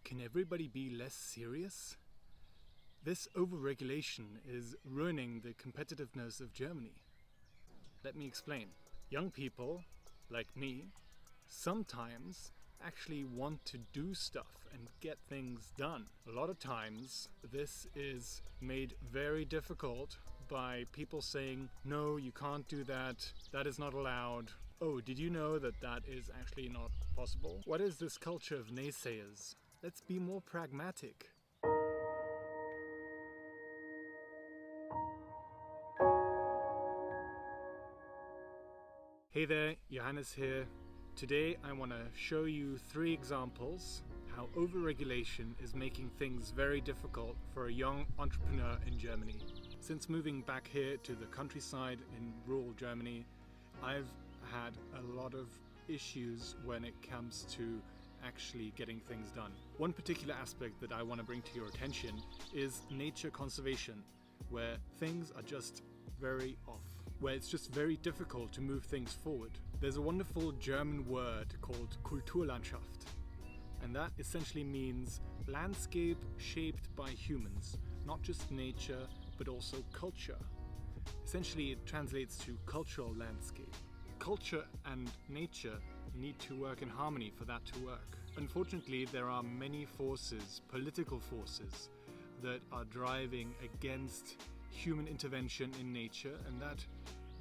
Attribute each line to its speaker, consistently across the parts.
Speaker 1: Can everybody be less serious? This overregulation is ruining the competitiveness of Germany. Let me explain. Young people, like me, sometimes actually want to do stuff and get things done. A lot of times this is made very difficult by people saying, no, you can't do that, that is not allowed. Oh, did you know that that is actually not possible? What is this culture of naysayers? Let's be more pragmatic. Hey there, Johannes here. Today I want to show you 3 examples how overregulation is making things very difficult for a young entrepreneur in Germany. Since moving back here to the countryside in rural Germany, I've had a lot of issues when it comes to actually getting things done. One particular aspect that I want to bring to your attention is nature conservation, where things are just very off, where it's just very difficult to move things forward. There's a wonderful German word called Kulturlandschaft, and that essentially means landscape shaped by humans, not just nature, but also culture. Essentially, it translates to cultural landscape. Culture and nature need to work in harmony for that to work. Unfortunately, there are many forces, political forces, that are driving against human intervention in nature, and that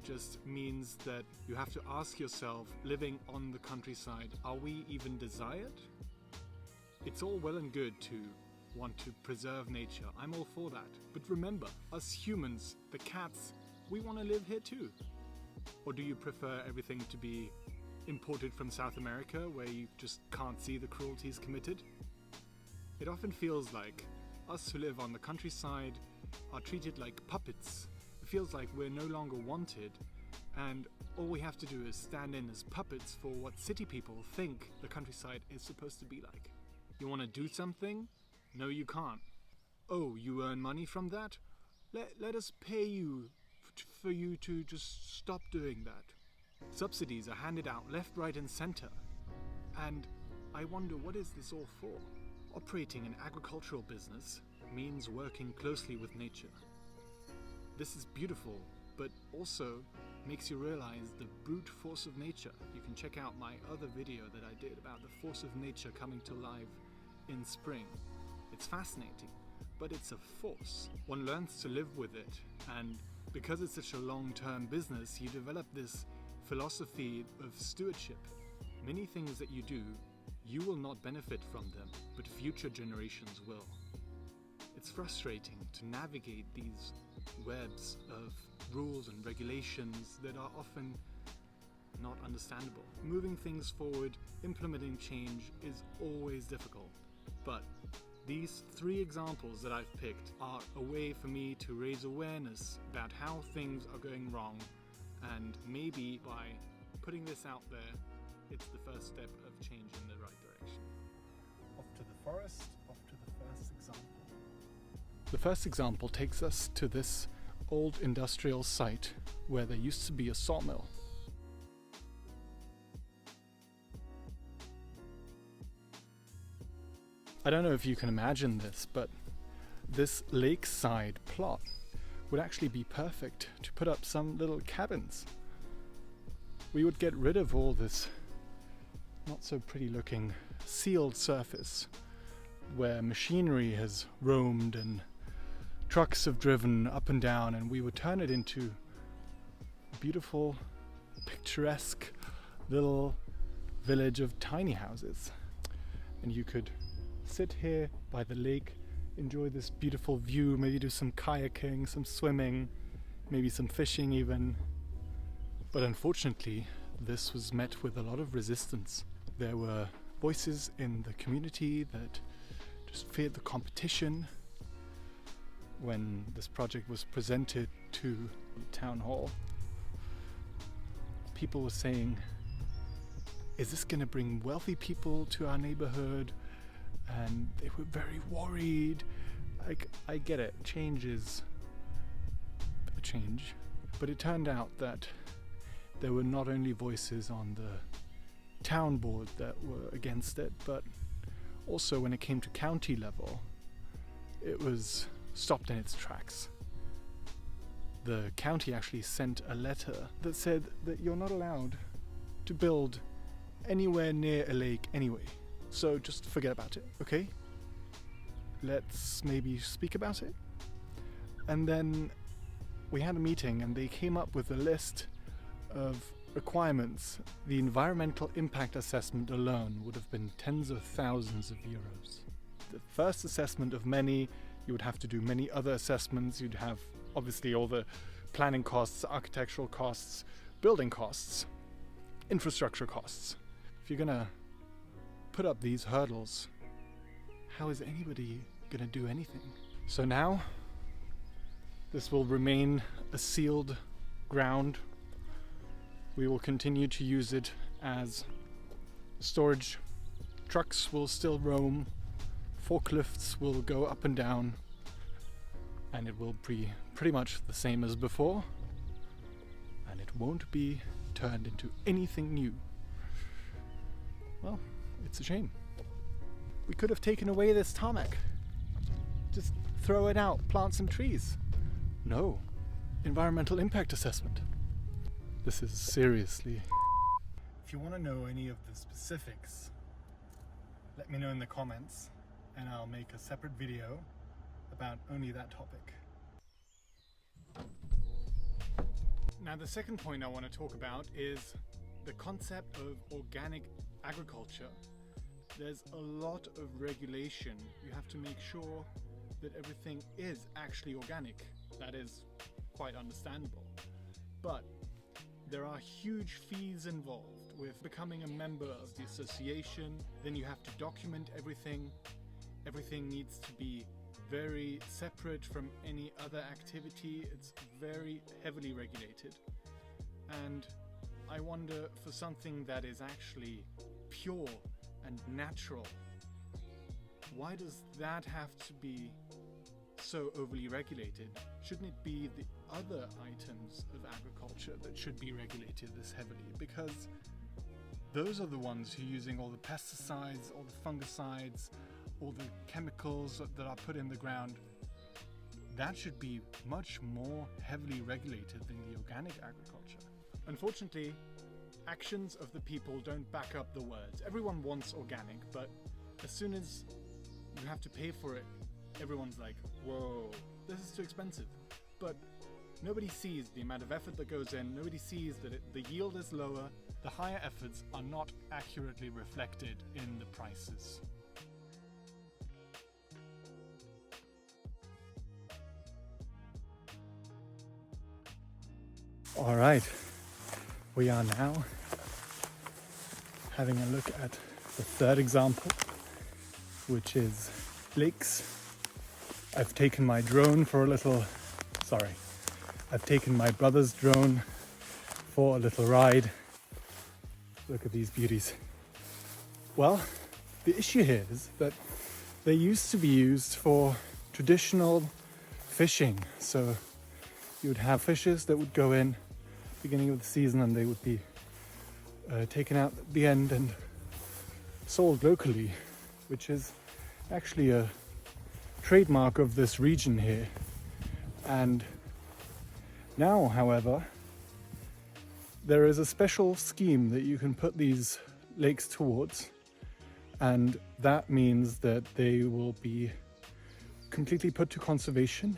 Speaker 1: just means that you have to ask yourself, living on the countryside, are we even desired? It's all well and good to want to preserve nature. I'm all for that. But remember, us humans, the cats, we want to live here too. Or do you prefer everything to be imported from South America, where you just can't see the cruelties committed? It often feels like us who live on the countryside are treated like puppets. It feels like we're no longer wanted, and all we have to do is stand in as puppets for what city people think the countryside is supposed to be like. You want to do something? No, you can't. Oh, you earn money from that? Let us pay you for you to just stop doing that. Subsidies are handed out left, right and center. And I wonder, what is this all for? Operating an agricultural business means working closely with nature. This is beautiful, but also makes you realize the brute force of nature. You can check out my other video that I did about the force of nature coming to life in spring. It's fascinating, but it's a force. One learns to live with it, and because it's such a long-term business, you develop this philosophy of stewardship. Many things that you do, you will not benefit from them, but future generations will. It's frustrating to navigate these webs of rules and regulations that are often not understandable. Moving things forward, implementing change is always difficult, but these 3 examples that I've picked are a way for me to raise awareness about how things are going wrong, and maybe by putting this out there, it's the first step of change in the right direction. Off to the forest, off to the first example. The first example takes us to this old industrial site where there used to be a sawmill. I don't know if you can imagine this, but this lakeside plot would actually be perfect to put up some little cabins. We would get rid of all this not so pretty looking sealed surface where machinery has roamed and trucks have driven up and down, and we would turn it into a beautiful, picturesque little village of tiny houses. And you could sit here by the lake, enjoy this beautiful view, maybe do some kayaking, some swimming, maybe some fishing even. But unfortunately, this was met with a lot of resistance. There were voices in the community that just feared the competition. When this project was presented to the town hall, people were saying, is this going to bring wealthy people to our neighborhood? And they were very worried. I get it, change is a change. But it turned out that there were not only voices on the town board that were against it, but Also, when it came to county level, it was stopped in its tracks. The county actually sent a letter that said that you're not allowed to build anywhere near a lake anyway. So just forget about it, okay? Let's maybe speak about it. And then we had a meeting and they came up with a list of requirements. The environmental impact assessment alone would have been tens of thousands of euros. The first assessment of many. You would have to do many other assessments. You'd have obviously all the planning costs, architectural costs, building costs, infrastructure costs. If you're gonna put up these hurdles, how is anybody gonna do anything? So now, this will remain a sealed ground. We will continue to use it as storage. Trucks will still roam. Forklifts will go up and down, and it will be pretty much the same as before, and it won't be turned into anything new. Well, it's a shame. We could have taken away this tarmac. Just throw it out, plant some trees. No, environmental impact assessment. This is seriously. If you want to know any of the specifics, let me know in the comments, and I'll make a separate video about only that topic. Now, the second point I want to talk about is the concept of organic agriculture. There's a lot of regulation. You have to make sure that everything is actually organic. That is quite understandable. But there are huge fees involved with becoming a member of the association. Then you have to document everything. Everything needs to be very separate from any other activity. It's very heavily regulated. And I wonder, for something that is actually pure and natural, why does that have to be so overly regulated? Shouldn't it be the other items of agriculture that should be regulated this heavily? Because those are the ones who are using all the pesticides, all the fungicides, all the chemicals that are put in the ground. That should be much more heavily regulated than the organic agriculture. Unfortunately, actions of the people don't back up the words. Everyone wants organic, but as soon as you have to pay for it, everyone's like, whoa, this is too expensive. But nobody sees the amount of effort that goes in. Nobody sees that the yield is lower. The higher efforts are not accurately reflected in the prices. All right, we are now having a look at the third example, which is lakes. I've taken my drone for a little, I've taken my brother's drone for a little ride. Look at these beauties. Well, the issue here is that they used to be used for traditional fishing. So you would have fishes that would go in beginning of the season and they would be taken out at the end and sold locally, which is actually a trademark of this region here. And now, however, there is a special scheme that you can put these lakes towards, and that means that they will be completely put to conservation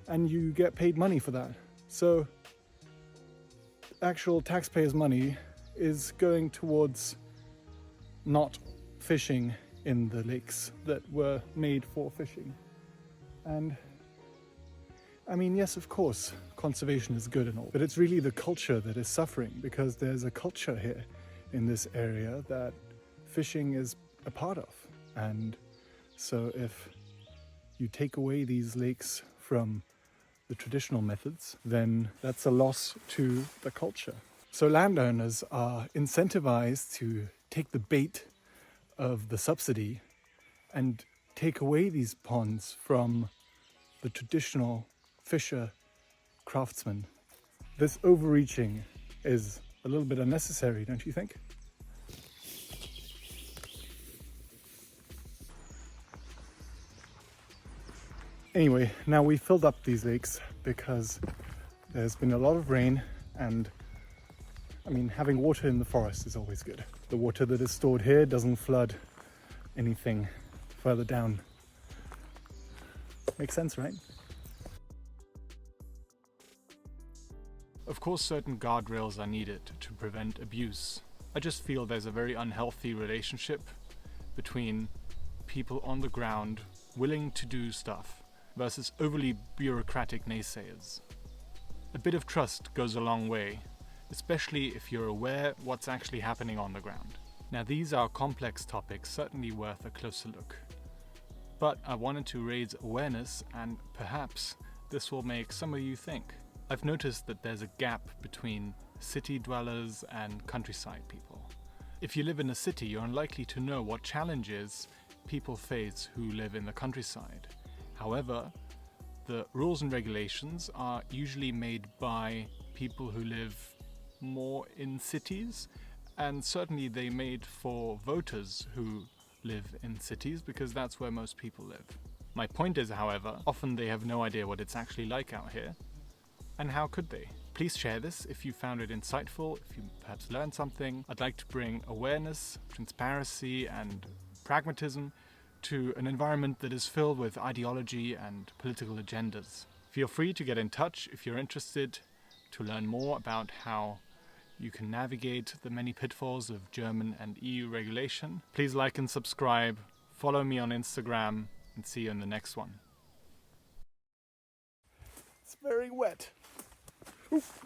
Speaker 1: and you get paid money for that. So actual taxpayers' money is going towards not fishing in the lakes that were made for fishing. And I mean, yes, of course, conservation is good and all, but it's really the culture that is suffering, because there's a culture here in this area that fishing is a part of. And so if you take away these lakes from the traditional methods, then that's a loss to the culture. So landowners are incentivized to take the bait of the subsidy and take away these ponds from the traditional fisher craftsmen. This overreaching is a little bit unnecessary, don't you think? Anyway, now we filled up these lakes because there's been a lot of rain, and I mean, having water in the forest is always good. The water that is stored here doesn't flood anything further down. Makes sense, right? Of course, certain guardrails are needed to prevent abuse. I just feel there's a very unhealthy relationship between people on the ground willing to do stuff versus overly bureaucratic naysayers. A bit of trust goes a long way, especially if you're aware what's actually happening on the ground. Now, these are complex topics, certainly worth a closer look. But I wanted to raise awareness, and perhaps this will make some of you think. I've noticed that there's a gap between city dwellers and countryside people. If you live in a city, you're unlikely to know what challenges people face who live in the countryside. However, the rules and regulations are usually made by people who live more in cities, and certainly they made for voters who live in cities because that's where most people live. My point is, however, often they have no idea what it's actually like out here. And how could they? Please share this if you found it insightful, if you perhaps learned something. I'd like to bring awareness, transparency, and pragmatism to an environment that is filled with ideology and political agendas. Feel free to get in touch if you're interested to learn more about how you can navigate the many pitfalls of German and EU regulation. Please like and subscribe, follow me on Instagram, and see you in the next one. It's very wet. Oof.